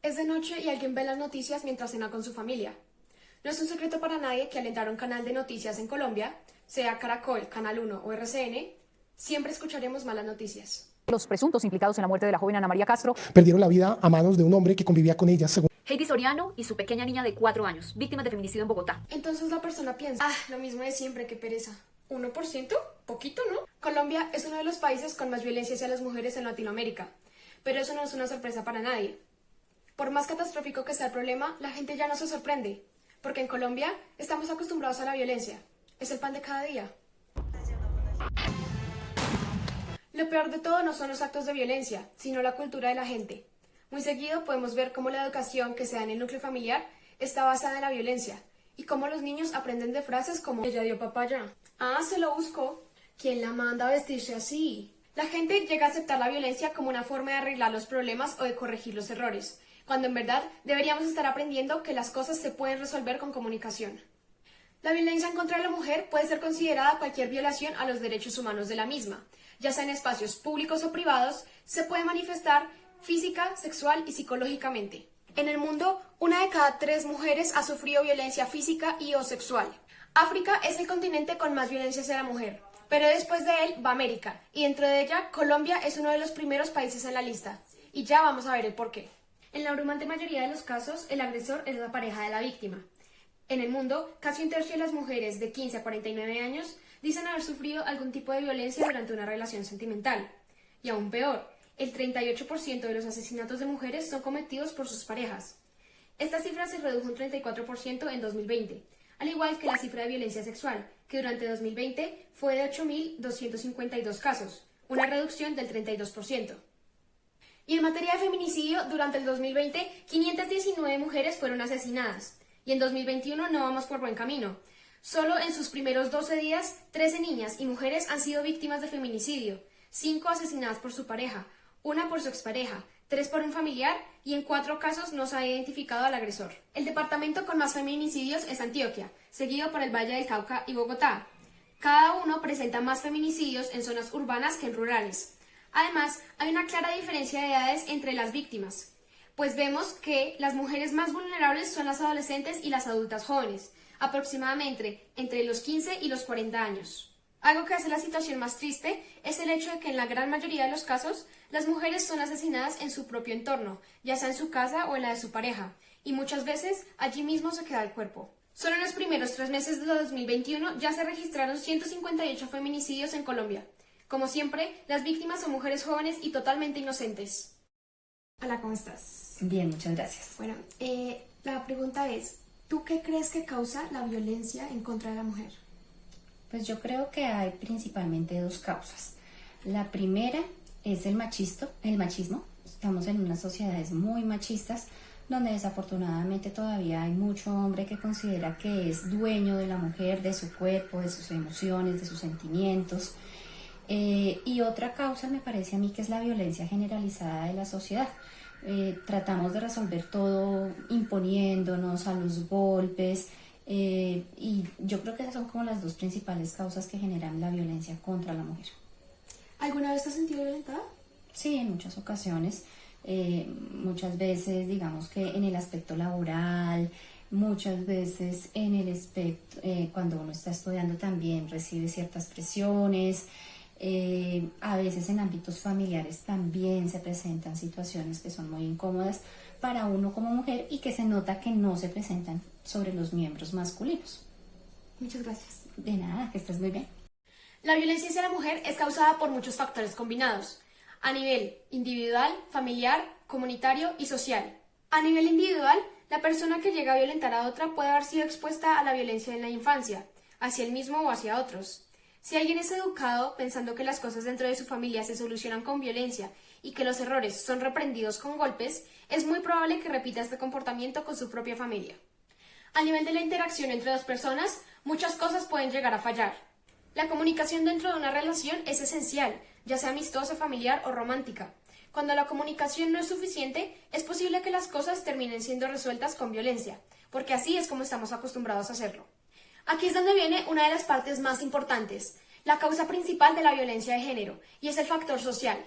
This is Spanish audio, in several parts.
Es de noche y alguien ve las noticias mientras cena con su familia. No es un secreto para nadie que al entrar a un canal de noticias en Colombia, sea Caracol, Canal 1 o RCN, siempre escucharemos malas noticias. Los presuntos implicados en la muerte de la joven Ana María Castro perdieron la vida a manos de un hombre que convivía con ellas, según Heidi Soriano y su pequeña niña de 4 años, víctimas de feminicidio en Bogotá. Entonces la persona piensa, lo mismo de siempre, qué pereza. ¿1%? Poquito, ¿no? Colombia es uno de los países con más violencia hacia las mujeres en Latinoamérica, pero eso no es una sorpresa para nadie. Por más catastrófico que sea el problema, la gente ya no se sorprende, porque en Colombia estamos acostumbrados a la violencia. Es el pan de cada día. Lo peor de todo no son los actos de violencia, sino la cultura de la gente. Muy seguido podemos ver cómo la educación que se da en el núcleo familiar está basada en la violencia, y cómo los niños aprenden de frases como «ella dio papaya», «ah, se lo buscó», «¿quién la manda a vestirse así?». La gente llega a aceptar la violencia como una forma de arreglar los problemas o de corregir los errores, cuando en verdad deberíamos estar aprendiendo que las cosas se pueden resolver con comunicación. La violencia en contra de la mujer puede ser considerada cualquier violación a los derechos humanos de la misma, ya sea en espacios públicos o privados, se puede manifestar física, sexual y psicológicamente. En el mundo, 1 de cada 3 mujeres ha sufrido violencia física y o sexual. África es el continente con más violencia hacia la mujer, pero después de él va América, y dentro de ella, Colombia es uno de los primeros países en la lista. Y ya vamos a ver el porqué. En la abrumante mayoría de los casos, el agresor es la pareja de la víctima. En el mundo, casi un tercio de las mujeres de 15 a 49 años dicen haber sufrido algún tipo de violencia durante una relación sentimental. Y aún peor, el 38% de los asesinatos de mujeres son cometidos por sus parejas. Esta cifra se redujo un 34% en 2020, al igual que la cifra de violencia sexual, que durante 2020 fue de 8.252 casos, una reducción del 32%. Y en materia de feminicidio, durante el 2020, 519 mujeres fueron asesinadas. Y en 2021 no vamos por buen camino. Solo en sus primeros 12 días, 13 niñas y mujeres han sido víctimas de feminicidio, 5 asesinadas por su pareja, 1 por su expareja, 3 por un familiar y en 4 casos no se ha identificado al agresor. El departamento con más feminicidios es Antioquia, seguido por el Valle del Cauca y Bogotá. Cada uno presenta más feminicidios en zonas urbanas que en rurales. Además, hay una clara diferencia de edades entre las víctimas, pues vemos que las mujeres más vulnerables son las adolescentes y las adultas jóvenes, aproximadamente entre los 15 y los 40 años. Algo que hace la situación más triste es el hecho de que en la gran mayoría de los casos, las mujeres son asesinadas en su propio entorno, ya sea en su casa o en la de su pareja, y muchas veces allí mismo se queda el cuerpo. Solo en los primeros 3 meses de 2021 ya se registraron 158 feminicidios en Colombia. Como siempre, las víctimas son mujeres jóvenes y totalmente inocentes. Hola, ¿cómo estás? Bien, muchas gracias. Bueno, la pregunta es, ¿tú qué crees que causa la violencia en contra de la mujer? Pues yo creo que hay principalmente 2 causas. La primera es el machismo. Estamos en unas sociedades muy machistas donde desafortunadamente todavía hay mucho hombre que considera que es dueño de la mujer, de su cuerpo, de sus emociones, de sus sentimientos. Y otra causa me parece a mí que es la violencia generalizada de la sociedad. Tratamos de resolver todo imponiéndonos a los golpes y yo creo que esas son como las 2 principales causas que generan la violencia contra la mujer. ¿Alguna vez te has sentido violentada? Sí, en muchas ocasiones, muchas veces digamos que en el aspecto laboral, muchas veces en el aspecto, cuando uno está estudiando también recibe ciertas presiones. A veces en ámbitos familiares también se presentan situaciones que son muy incómodas para uno como mujer y que se nota que no se presentan sobre los miembros masculinos. Muchas gracias. De nada, que estés muy bien. La violencia hacia la mujer es causada por muchos factores combinados, a nivel individual, familiar, comunitario y social. A nivel individual, la persona que llega a violentar a otra puede haber sido expuesta a la violencia en la infancia, hacia él mismo o hacia otros. Si alguien es educado pensando que las cosas dentro de su familia se solucionan con violencia y que los errores son reprendidos con golpes, es muy probable que repita este comportamiento con su propia familia. A nivel de la interacción entre 2 personas, muchas cosas pueden llegar a fallar. La comunicación dentro de una relación es esencial, ya sea amistosa, familiar o romántica. Cuando la comunicación no es suficiente, es posible que las cosas terminen siendo resueltas con violencia, porque así es como estamos acostumbrados a hacerlo. Aquí es donde viene una de las partes más importantes, la causa principal de la violencia de género, y es el factor social.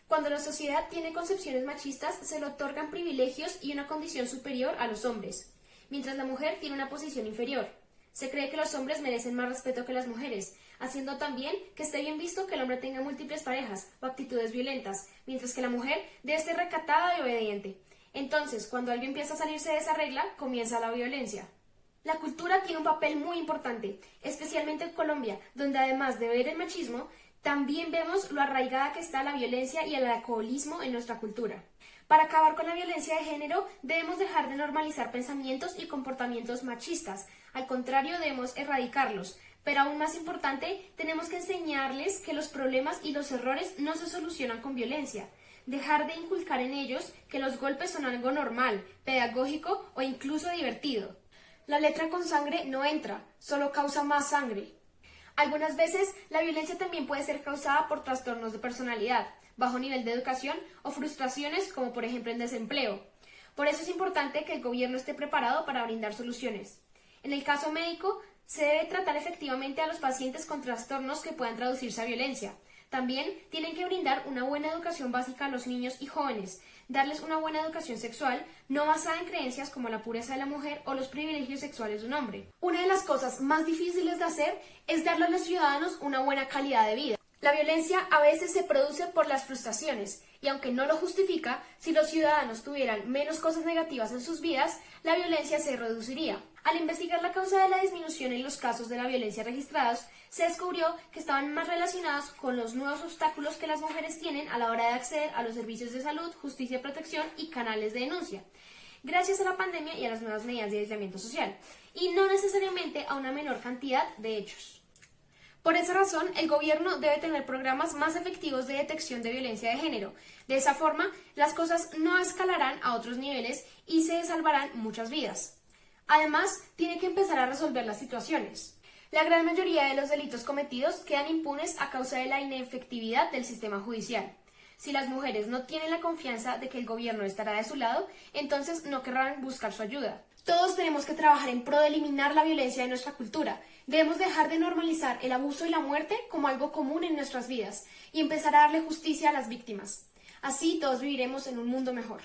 Cuando la sociedad tiene concepciones machistas, se le otorgan privilegios y una condición superior a los hombres, mientras la mujer tiene una posición inferior. Se cree que los hombres merecen más respeto que las mujeres, haciendo también que esté bien visto que el hombre tenga múltiples parejas o actitudes violentas, mientras que la mujer debe ser recatada y obediente. Entonces, cuando alguien empieza a salirse de esa regla, comienza la violencia. La cultura tiene un papel muy importante, especialmente en Colombia, donde además de ver el machismo, también vemos lo arraigada que está la violencia y el alcoholismo en nuestra cultura. Para acabar con la violencia de género, debemos dejar de normalizar pensamientos y comportamientos machistas. Al contrario, debemos erradicarlos. Pero aún más importante, tenemos que enseñarles que los problemas y los errores no se solucionan con violencia. Dejar de inculcar en ellos que los golpes son algo normal, pedagógico o incluso divertido. La letra con sangre no entra, solo causa más sangre. Algunas veces, la violencia también puede ser causada por trastornos de personalidad, bajo nivel de educación o frustraciones como por ejemplo el desempleo. Por eso es importante que el gobierno esté preparado para brindar soluciones. En el caso médico, se debe tratar efectivamente a los pacientes con trastornos que puedan traducirse a violencia. También tienen que brindar una buena educación básica a los niños y jóvenes, darles una buena educación sexual, no basada en creencias como la pureza de la mujer o los privilegios sexuales de un hombre. Una de las cosas más difíciles de hacer es darle a los ciudadanos una buena calidad de vida. La violencia a veces se produce por las frustraciones, y aunque no lo justifica, si los ciudadanos tuvieran menos cosas negativas en sus vidas, la violencia se reduciría. Al investigar la causa de la disminución en los casos de la violencia registrados, se descubrió que estaban más relacionados con los nuevos obstáculos que las mujeres tienen a la hora de acceder a los servicios de salud, justicia, protección y canales de denuncia, gracias a la pandemia y a las nuevas medidas de aislamiento social, y no necesariamente a una menor cantidad de hechos. Por esa razón, el gobierno debe tener programas más efectivos de detección de violencia de género. De esa forma, las cosas no escalarán a otros niveles y se salvarán muchas vidas. Además, tiene que empezar a resolver las situaciones. La gran mayoría de los delitos cometidos quedan impunes a causa de la inefectividad del sistema judicial. Si las mujeres no tienen la confianza de que el gobierno estará de su lado, entonces no querrán buscar su ayuda. Todos tenemos que trabajar en pro de eliminar la violencia de nuestra cultura. Debemos dejar de normalizar el abuso y la muerte como algo común en nuestras vidas y empezar a darle justicia a las víctimas. Así todos viviremos en un mundo mejor.